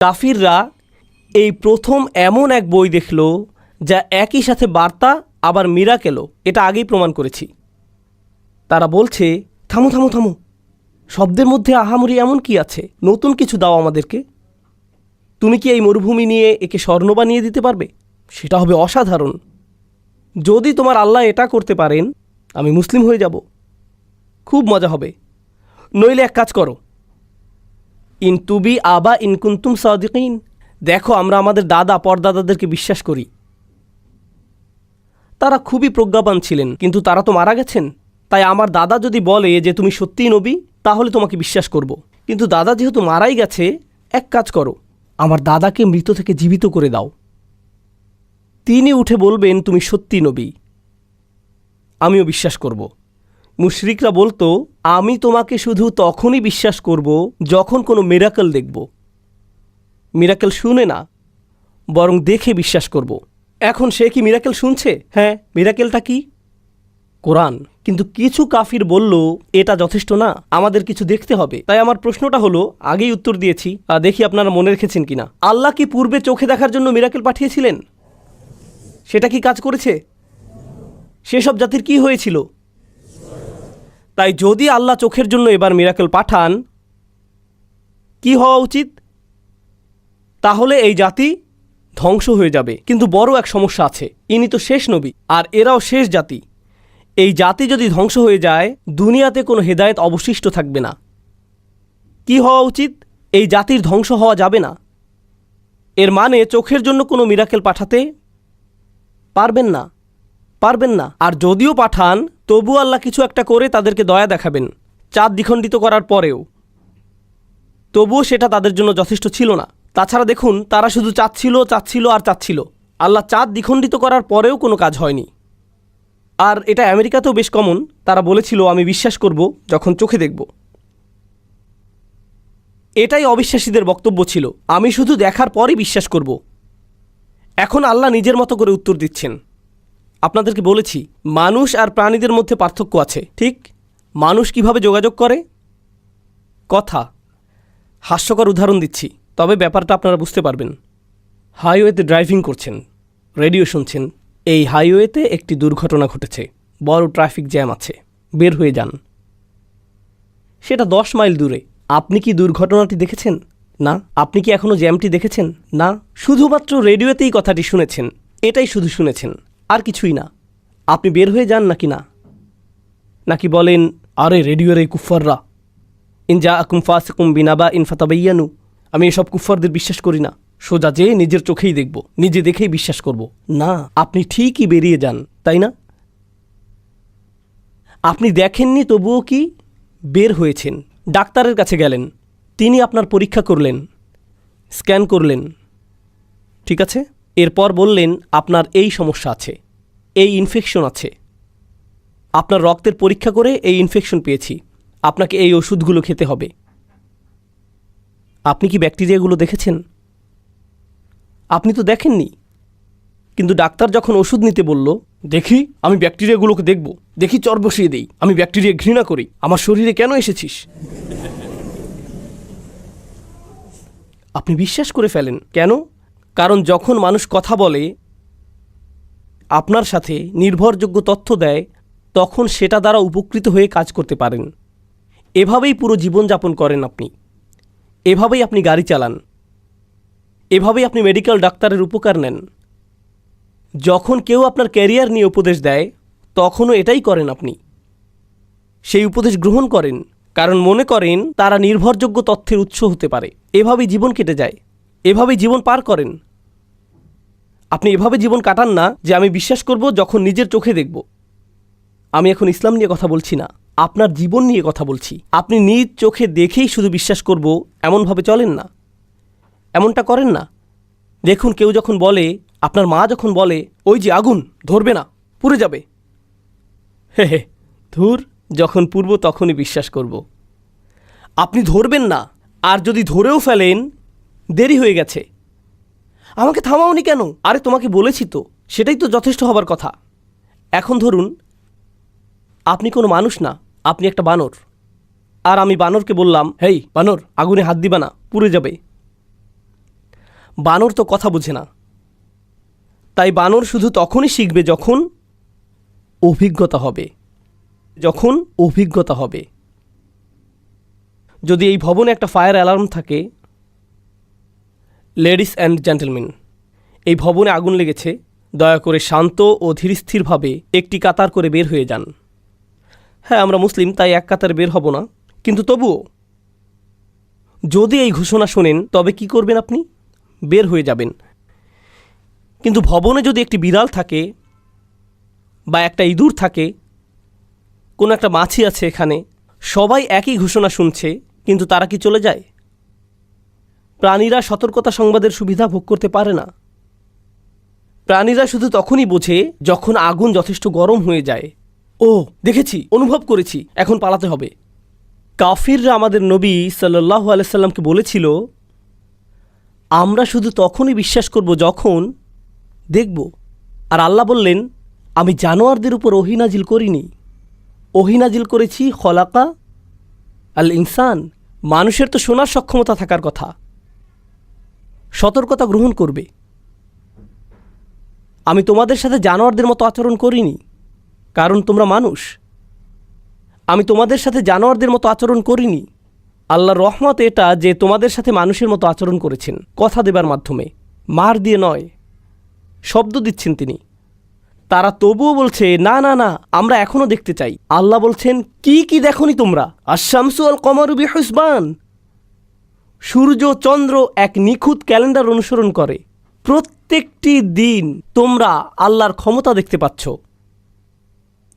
কাফিররা এই প্রথম এমন এক বই দেখল যা একই সাথে বার্তা আবার মিরাকেলও, এটা আগেই প্রমাণ করেছি। তারা বলছে, থামো থামো থামো, শব্দের মধ্যে আহামরি এমন কি আছে? নতুন কিছু দাও আমাদেরকে। তুমি কি এই মরুভূমি নিয়ে একে স্বর্ণ বানিয়ে দিতে পারবে? সেটা হবে অসাধারণ। যদি তোমার আল্লাহ এটা করতে পারেন, আমি মুসলিম হয়ে যাব, খুব মজা হবে। নইলে এক কাজ করো, ইন তুবি আবা ইনকুন্তুম সাদিকিন, দেখো আমরা আমাদের দাদা পরদাদাদেরকে বিশ্বাস করি। তারা খুবই প্রজ্ঞাবান ছিলেন, কিন্তু তারা তো মারা গেছেন। তাই আমার দাদা যদি বলে যে তুমি সত্যিই নবী, তাহলে তোমাকে বিশ্বাস করব। কিন্তু দাদা যেহেতু মারাই গেছে, এক কাজ করো, আমার দাদাকে মৃত থেকে জীবিত করে দাও। তিনি উঠে বলবেন তুমি সত্যি নবী, আমিও বিশ্বাস করব। মুশরিকরা বলতো, আমি তোমাকে শুধু তখনই বিশ্বাস করব যখন কোনো মিরাকেল দেখব। মিরাকেল শুনে না, বরং দেখে বিশ্বাস করব। এখন সে কি মিরাকেল শুনছে? হ্যাঁ, মিরাকেলটা কি? কোরআন। কিন্তু কিছু কাফির বলল, এটা যথেষ্ট না, আমাদের কিছু দেখতে হবে। তাই আমার প্রশ্নটা হলো, আগেই উত্তর দিয়েছি, দেখি আপনারা মনে রেখেছেন কিনা। আল্লাহ কি পূর্বে চোখে দেখার জন্য মিরাকেল পাঠিয়েছিলেন? সেটা কি কাজ করেছে? সেসব জাতির কি হয়েছিল? তাই যদি আল্লাহ চোখের জন্য এবার মিরাকেল পাঠান, কি হওয়া উচিত? তাহলে এই জাতি ধ্বংস হয়ে যাবে। কিন্তু বড় এক সমস্যা আছে, ইনি তো শেষ নবী, আর এরাও শেষ জাতি। এই জাতি যদি ধ্বংস হয়ে যায়, দুনিয়াতে কোনো হেদায়েত অবশিষ্ট থাকবে না। কি হওয়া উচিত? এই জাতির ধ্বংস হওয়া যাবে না। এর মানে চোখের জন্য কোনো মিরাকেল পাঠাতে পারবেন না, পারবেন না। আর যদিও পাঠান, তবু আল্লাহ কিছু একটা করে তাদেরকে দয়া দেখাবেন। চাঁদ দ্বিখণ্ডিত করার পরেও তবুও সেটা তাদের জন্য যথেষ্ট ছিল না। তাছাড়া দেখুন, তারা শুধু চাচ্ছিল চাচ্ছিল আর চাচ্ছিল। আল্লাহ চাঁদ দ্বিখণ্ডিত করার পরেও কোনো কাজ হয়নি। আর এটা আমেরিকাতেও বেশ কমন। তারা বলেছিল আমি বিশ্বাস করব যখন চোখে দেখব। এটাই অবিশ্বাসীদের বক্তব্য ছিল, আমি শুধু দেখার পরই বিশ্বাস করব। এখন আল্লাহ নিজের মতো করে উত্তর দিচ্ছেন। আপনাদেরকে বলেছি, মানুষ আর প্রাণীদের মধ্যে পার্থক্য আছে, ঠিক? মানুষ কিভাবে যোগাযোগ করে? কথা। হাস্যকর উদাহরণ দিচ্ছি, তবে ব্যাপারটা আপনারা বুঝতে পারবেন। হাইওয়েতে ড্রাইভিং করছেন, রেডিও শুনছেন। এই হাইওয়েতে একটি দুর্ঘটনা ঘটেছে, বড় ট্রাফিক জ্যাম আছে, বের হয়ে যান। সেটা 10 মাইল দূরে। আপনি কি দুর্ঘটনাটি দেখেছেন? না। আপনি কি এখনও জ্যামটি দেখেছেন? না। শুধুমাত্র রেডিওতেই কথাটি শুনেছেন, এটাই শুধু শুনেছেন, আর কিছুই না। আপনি বের হয়ে যান নাকি না? নাকি বলেন, আরে রেডিওর এই কুফফাররা, ইন জাআকুম ফাসিকুম বিনাবা ইন ফাতাবাইয়ানু, আমি এসব কুফফারদের বিশ্বাস করি না, সোজা যেয়ে নিজের চোখেই দেখব, নিজে দেখেই বিশ্বাস করব। না, আপনি ঠিকই বেরিয়ে যান, তাই না? আপনি দেখেননি, তবুও কি বের হয়েছেন। ডাক্তারের কাছে গেলেন, তিনি আপনার পরীক্ষা করলেন, স্ক্যান করলেন, ঠিক আছে? এরপর বললেন আপনার এই সমস্যা আছে, এই ইনফেকশন আছে, আপনার রক্তের পরীক্ষা করে এই ইনফেকশন পেয়েছি, আপনাকে এই ওষুধগুলো খেতে হবে। আপনি কি ব্যাকটেরিয়াগুলো দেখেছেন? আপনি তো দেখেননি। কিন্তু ডাক্তার যখন ওষুধ নিতে বলল, দেখি আমি ব্যাকটেরিয়াগুলোকে দেখব, দেখি চর বসিয়ে দেই, আমি ব্যাকটেরিয়া ঘৃণা করি, আমার শরীরে কেন এসেছিস? আপনি বিশ্বাস করে ফেলেন। কেন? কারণ যখন মানুষ কথা বলে, আপনার সাথে নির্ভরযোগ্য তথ্য দেয়, তখন সেটা দ্বারা উপকৃত হয়ে কাজ করতে পারেন। এভাবেই পুরো জীবনযাপন করেন আপনি, এভাবেই আপনি গাড়ি চালান, এভাবেই আপনি মেডিকেল ডাক্তারের উপকার নেন। যখন কেউ আপনার ক্যারিয়ার নিয়ে উপদেশ দেয়, তখনও এটাই করেন আপনি। সেই উপদেশ গ্রহণ করেন, কারণ মনে করেন তারা নির্ভরযোগ্য তথ্যের উৎস হতে পারে। এভাবেই জীবন কেটে যায়, এভাবেই জীবন পার করেন। আপনি এভাবে জীবন কাটান না যে আমি বিশ্বাস করব যখন নিজের চোখে দেখব। আমি এখন ইসলাম নিয়ে কথা বলছি না, আপনার জীবন নিয়ে কথা বলছি। আপনি নিজ চোখে দেখেই শুধু বিশ্বাস করব এমনভাবে চলেন না, এমনটা করেন না। দেখুন, কেউ যখন বলে, আপনার মা যখন বলে, ওই যে আগুন, ধরবে না, পুড়ে যাবে, হে হে, ধুর, যখন পুড়ব তখনই বিশ্বাস করব। আপনি ধরবেন না, আর যদি ধরেও ফেলেন, দেরি হয়ে গেছে। আমাকে থামাওনি কেন? আরে তোমাকে বলেছি তো, সেটাই তো যথেষ্ট হবার কথা। এখন ধরুন, আপনি কোনো মানুষ না, আপনি একটা বানর। আর আমি বানরকে বললাম, হেই বানর, আগুনে হাত দিবা না, পুড়ে যাবে। বানর তো কথা বোঝে না, তাই বানর শুধু তখনই শিখবে যখন অভিজ্ঞতা হবে। যদি এই ভবনে একটা ফায়ার অ্যালার্ম থাকে, লেডিস অ্যান্ড জেন্টলম্যান, এই ভবনে আগুন লেগেছে, দয়া করে শান্ত ও ধীরস্থিরভাবে একটি কাতার করে বের হয়ে যান। হ্যাঁ, আমরা মুসলিম, তাই এক কাতারে বের হব না, কিন্তু তবুও যদি এই ঘোষণা শোনেন তবে কি করবেন? আপনি বের হয়ে যাবেন। কিন্তু ভবনে যদি একটি বিড়াল থাকে বা একটা ইঁদুর থাকে, কোনো একটা মাছি আছে এখানে, সবাই একই ঘোষণা শুনছে, কিন্তু তারা কি চলে যায়? প্রাণীরা সতর্কতা সংবাদের সুবিধা ভোগ করতে পারে না। প্রাণীরা শুধু তখনই বোঝে যখন আগুন যথেষ্ট গরম হয়ে যায়। ও দেখেছি, অনুভব করেছি, এখন পালাতে হবে। কাফিররা আমাদের নবী সাল্লাল্লাহু আলাইহি সাল্লামকে বলেছিল, আমরা শুধু তখনই বিশ্বাস করব যখন দেখব। আর আল্লাহ বললেন, আমি জানোয়ারদের উপর ওহী নাজিল করিনি, ওহী নাজিল করেছি খলাকা আল ইনসান। মানুষের তো শোনার সক্ষমতা থাকার কথা, সতর্কতা গ্রহণ করবে। আমি তোমাদের সাথে জানোয়ারদের মতো আচরণ করিনি, কারণ তোমরা মানুষ। আমি তোমাদের সাথে জানোয়ারদের মতো আচরণ করিনি। আল্লাহর রহমত এটা যে তোমাদের সাথে মানুষের মতো আচরণ করেছেন, কথা দেবার মাধ্যমে, মার দিয়ে নয়, শব্দ দিচ্ছেন তিনি। তারা তবুও বলছে, না না না, আমরা এখনও দেখতে চাই। আল্লাহ বলছেন, কি দেখনি তোমরা? আশ-শামসু ওয়াল কমারু বিহুসবান। সূর্য চন্দ্র এক নিখুঁত ক্যালেন্ডার অনুসরণ করে। প্রত্যেকটি দিন তোমরা আল্লাহর ক্ষমতা দেখতে পাচ্ছ।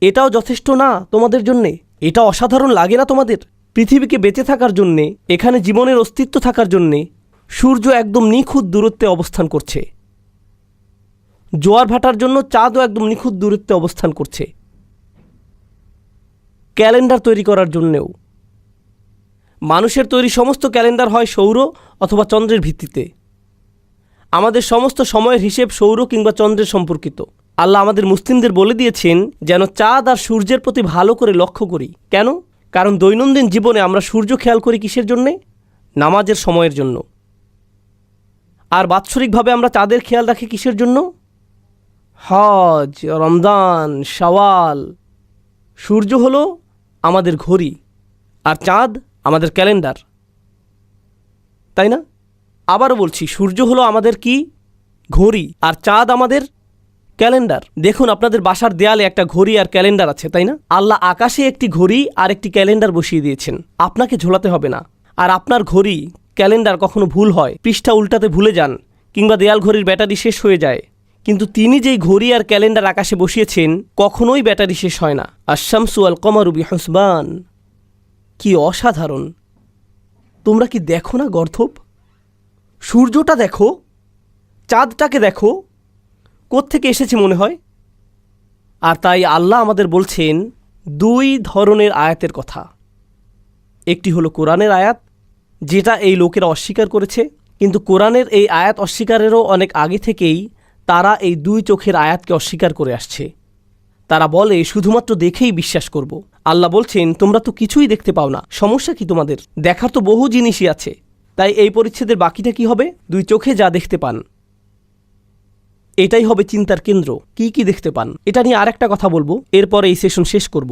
এটাও যথেষ্ট না তোমাদের জন্যে? এটা অসাধারণ লাগে না তোমাদের? পৃথিবীকে বেঁচে থাকার জন্যে, এখানে জীবনের অস্তিত্ব থাকার জন্যে সূর্য একদম নিখুঁত দূরত্বে অবস্থান করছে। জোয়ার ভাটার জন্য চাঁদও একদম নিখুঁত দূরত্বে অবস্থান করছে। ক্যালেন্ডার তৈরি করার জন্যেও মানুষের তৈরি সমস্ত ক্যালেন্ডার হয় সৌর অথবা চন্দ্রের ভিত্তিতে। আমাদের সমস্ত সময়ের হিসেব সৌর কিংবা চন্দ্রের সম্পর্কিত। আল্লাহ আমাদের মুসলিমদের বলে দিয়েছেন যেন চাঁদ আর সূর্যের প্রতি ভালো করে লক্ষ্য করি। কেন? কারণ দৈনন্দিন জীবনে আমরা সূর্য খেয়াল করি কিসের জন্যে? নামাজের সময়ের জন্য। আর বাৎসরিকভাবে আমরা চাঁদের খেয়াল রাখি কিসের জন্য? হজ, রমজান, শাওয়াল। সূর্য হলো আমাদের ঘড়ি আর চাঁদ আমাদের ক্যালেন্ডার, তাই না? আবারও বলছি, সূর্য হলো আমাদের কি? ঘড়ি, আর চাঁদ আমাদের ক্যালেন্ডার। দেখুন, আপনাদের বাসার দেয়ালে একটা ঘড়ি আর ক্যালেন্ডার আছে, তাই না? আল্লাহ আকাশে একটি ঘড়ি আর একটি ক্যালেন্ডার বসিয়ে দিয়েছেন, আপনাকে ঝোলাতে হবে না। আর আপনার ঘড়ি, ক্যালেন্ডার কখনো ভুল হয়, পৃষ্ঠা উল্টাতে ভুলে যান, কিংবা দেয়াল ঘড়ির ব্যাটারি শেষ হয়ে যায়, কিন্তু তিনি যেই ঘড়ি আর ক্যালেন্ডার আকাশে বসিয়েছেন কখনোই ব্যাটারি শেষ হয় না। আশ-শামসু ওয়াল কমারু বিহুসবান। কি অসাধারণ! তোমরা কি দেখো না গর্ধব? সূর্যটা দেখো, চাঁদটাকে দেখো, কোত্থেকে এসেছে মনে হয়? আর তাই আল্লাহ আমাদের বলছেন দুই ধরনের আয়াতের কথা। একটি হলো কোরআনের আয়াত, যেটা এই লোকেরা অস্বীকার করেছে, কিন্তু কোরআনের এই আয়াত অস্বীকারেরও অনেক আগে থেকেই তারা এই দুই চোখের আয়াতকে অস্বীকার করে আসছে। তারা বলে শুধুমাত্র দেখেই বিশ্বাস করব। আল্লাহ বলছেন, তোমরা তো কিছুই দেখতে পাও না, সমস্যা কি তোমাদের? দেখার তো বহু জিনিসই আছে। তাই এই পরিচ্ছেদের বাকিটা কি হবে? দুই চোখে যা দেখতে পান, এটাই হবে চিন্তার কেন্দ্র। কি দেখতে পান, এটা নিয়ে আর একটা কথা বলবো, এরপরে এই সেশন শেষ করব।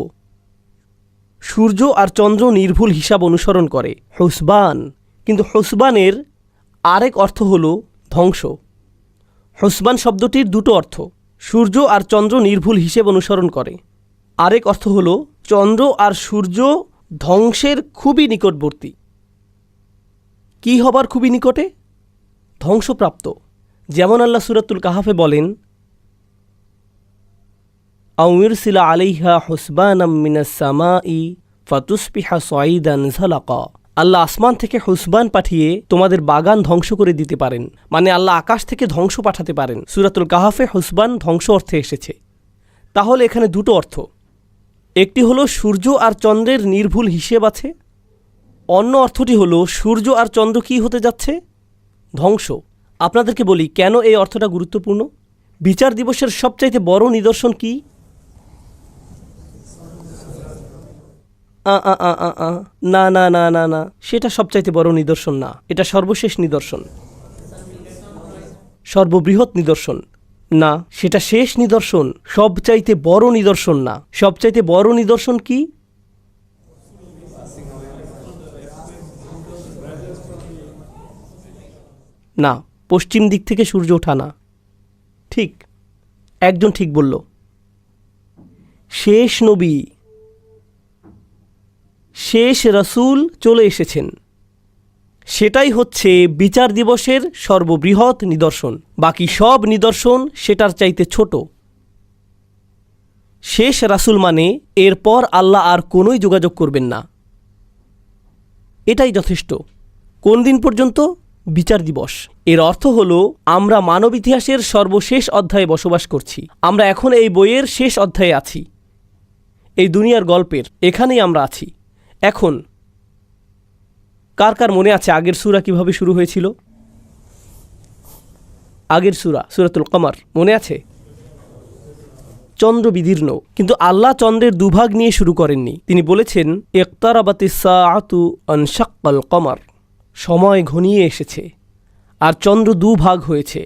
সূর্য আর চন্দ্র নির্ভুল হিসাব অনুসরণ করে, হুসবান। কিন্তু হুসবানের আরেক অর্থ হলো ধ্বংস। হুসবান শব্দটির দুটো অর্থ। সূর্য আর চন্দ্র নির্ভুল হিসেব অনুসরণ করে, আরেক অর্থ হলো চন্দ্র আর সূর্য ধ্বংসের খুবই নিকটবর্তী। কি হবার খুবই নিকটে? ধ্বংসপ্রাপ্ত। যেমন আল্লাহ সূরাতুল কাহাফে বলেন, আও ইরসিলা আলাইহা হুসবানাম মিনাস সামাই ফাতুসবিহা সাইদান যালাকা। আল্লাহ আসমান থেকে হুসবান পাঠিয়ে তোমাদের বাগান ধ্বংস করে দিতে পারেন, মানে আল্লাহ আকাশ থেকে ধ্বংস পাঠাতে পারেন। সূরাতুল কাহাফে হুসবান ধ্বংস অর্থে এসেছে। তাহলে এখানে দুটো অর্থ, একটি হলো সূর্য আর চন্দ্রের নির্ভুল হিসেব আছে, অন্য অর্থটি হলো সূর্য আর চন্দ্র কি হতে যাচ্ছে? ধ্বংস। আপনাদেরকে বলি কেন এই অর্থটা গুরুত্বপূর্ণ। বিচার দিবসের সবচাইতে বড় নিদর্শন কি? না, সেটা সবচাইতে বড় নিদর্শন না, এটা সর্বশেষ নিদর্শন। সর্ববৃহৎ নিদর্শন। না, সেটা শেষ নিদর্শন, সবচাইতে বড় নিদর্শন না। সবচাইতে বড় নিদর্শন কি? না, পশ্চিম দিক থেকে সূর্য ওঠা না। ঠিক, একজন ঠিক বলল। শেষ নবী, শেষ রাসূল চলে এসেছেন, সেটাই হচ্ছে বিচার দিবসের সর্ববৃহৎ নিদর্শন। বাকি সব নিদর্শন সেটার চাইতে ছোট। শেষ রাসূল মানে এরপর আল্লাহ আর কোনোই যোগাযোগ করবেন না, এটাই যথেষ্ট। কোন দিন পর্যন্ত? বিচার দিবস। এর অর্থ হলো আমরা মানব ইতিহাসের সর্বশেষ অধ্যায়ে বসবাস করছি। আমরা এখন এই বইয়ের শেষ অধ্যায়ে আছি, এই দুনিয়ার গল্পের এখানেই আমরা আছি এখন। কার কার মনে আছে আগের সূরা কিভাবে শুরু হয়েছিল? আগের সূরা সূরাতুল কমার মনে আছে? চন্দ্র বিদীর্ণ, কিন্তু আল্লাহ চন্দ্রের দুভাগ নিয়ে শুরু করেননি। তিনি বলেছেন ইকতারাবাতিস সাআতু আনশাক্কাল কমার, সময় ঘনিয়ে এসেছে। আর চন্দ্র দুভাগ হয়েছে।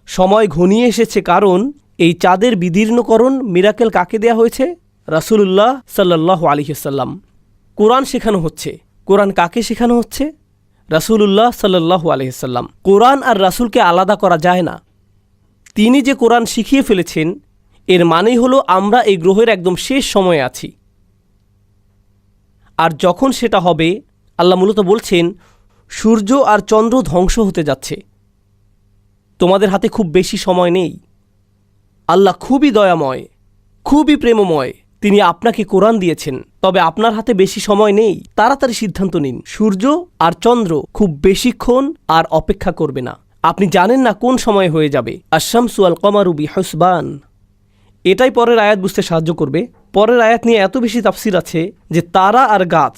সময় ঘনিয়ে এসেছে কারণ এই চাঁদের বিদীর্ণকরণ মিরাকেল কাকে দেয়া হয়েছে? রাসূলুল্লাহ সাল্লাল্লাহু আলাইহি ওয়াসাল্লাম। কোরআন শেখানো হচ্ছে। কোরআন কাকে শেখানো হচ্ছে? রাসূলুল্লাহ সাল্লাল্লাহু আলাইহি ওয়াসাল্লাম। কোরআন আর রাসূলকে আলাদা করা যায় না। তিনি যে কোরআন শিখিয়ে ফেলেছেন, এর মানেই হলো আমরা এই গ্রহের একদম শেষ সময়ে আছি। আর যখন সেটা হবে, আল্লাহ মূলত বলছেন সূর্য আর চন্দ্র ধ্বংস হতে যাচ্ছে, তোমাদের হাতে খুব বেশি সময় নেই। আল্লাহ খুবই দয়াময়, খুবই প্রেমময়। তিনি আপনাকে কোরআন দিয়েছেন, তবে আপনার হাতে বেশি সময় নেই। তাড়াতাড়ি সিদ্ধান্ত নিন। সূর্য আর চন্দ্র খুব বেশিক্ষণ আর অপেক্ষা করবে না। আপনি জানেন না কোন সময় হয়ে যাবে। আশ-শামসু ওয়াল কমারু বিহুসবান, এটাই পরের আয়াত বুঝতে সাহায্য করবে। পরের আয়াত নিয়ে এত বেশি তাফসীর আছে যে তারা আর গাছ,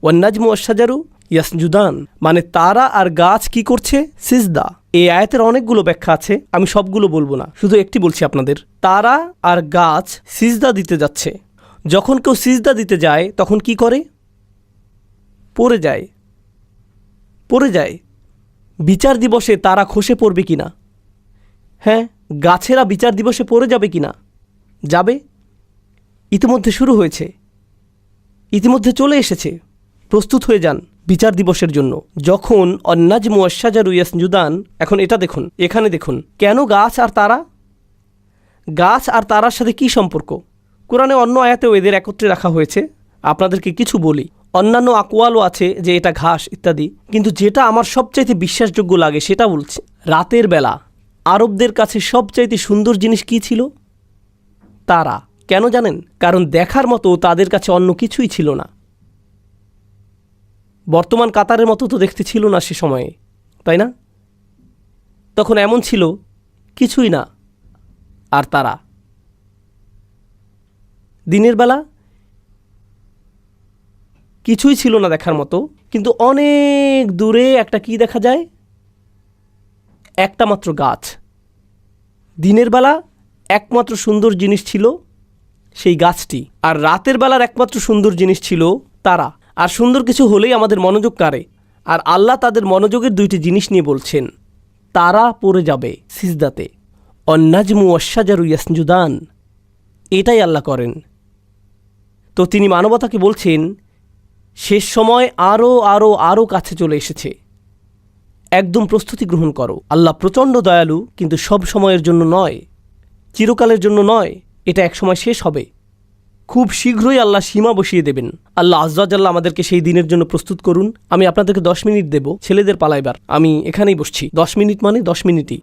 ওয়ান নাজমু ওয়াশ-শাজারু ইয়াসজুদান, মানে তারা আর গাছ কি করছে? সিজদা। এই আয়াতের অনেকগুলো ব্যাখ্যা আছে, আমি সবগুলো বলবো না, শুধু একটি বলছি আপনাদের। তারা আর গাছ সিজদা দিতে যাচ্ছে। যখন কেউ সিজদা দিতে যায় তখন কি করে? পড়ে যায়, পড়ে যায়। বিচার দিবসে তারা খসে পড়বে কিনা? হ্যাঁ, গাছেরা বিচার দিবসে পড়ে যাবে কিনা? যাবে। ইতিমধ্যে শুরু হয়েছে, ইতিমধ্যে চলে এসেছে। প্রস্তুত হয়ে যান বিচার দিবসের জন্য। যখন অন্নাজমু ওয়াশ-শাজারু ইয়াসজুদান, এখন এটা দেখুন, এখানে দেখুন, কেন গাছ আর তারা? গাছ আর তারার সাথে কি সম্পর্ক? কোরআনে অন্য আয়াতেও এদের একত্রে রাখা হয়েছে। আপনাদেরকে কিছু বলি, অন্যান্য আকওয়ালও আছে যে এটা ঘাস ইত্যাদি, কিন্তু যেটা আমার সবচাইতে বিশ্বাসযোগ্য লাগে সেটা বলছি। রাতের বেলা আরবদের কাছে সবচাইতে সুন্দর জিনিস কি ছিল? তারা। কেন জানেন? কারণ দেখার মতো তাদের কাছে অন্য কিছুই ছিল না। বর্তমান কাতারের মতো তো দেখতে ছিল না সে সময়ে, তাই না? তখন এমন ছিল কিছুই না। আর তারা দিনের বেলা কিছুই ছিল না দেখার মতো, কিন্তু অনেক দূরে একটা কি দেখা যায়? একটা মাত্র গাছ। দিনের বেলা একমাত্র সুন্দর জিনিস ছিল সেই গাছটি, আর রাতের বেলার একমাত্র সুন্দর জিনিস ছিল তারা। আর সুন্দর কিছু হলেই আমাদের মনোযোগ কাড়ে, আর আল্লাহ তাদের মনোযোগের দুইটি জিনিস নিয়ে বলছেন, তারা পড়ে যাবে সিজদাতে। অন্নাজমু ওয়াশ-শাজারু ইয়াসজুদান, এটাই আল্লাহ করেন। তো তিনি মানবতাকে বলছেন শেষ সময় আরও আরও আরও কাছে চলে এসেছে, একদম প্রস্তুতি গ্রহণ করো। আল্লাহ প্রচণ্ড দয়ালু, কিন্তু সব সময়ের জন্য নয়, চিরকালের জন্য নয়। এটা একসময় শেষ হবে, খুব শীঘ্রই আল্লাহ সীমা বসিয়ে দেবেন। আল্লাহ আজ্জা ওয়া জাল্লা আমাদেরকে সেই দিনের জন্য প্রস্তুত করুন। আমি আপনাদেরকে 10 মিনিট দেব, ছেলেদের পালাইবার। আমি এখানেই বসছি। 10 মিনিট মানে 10 মিনিটই।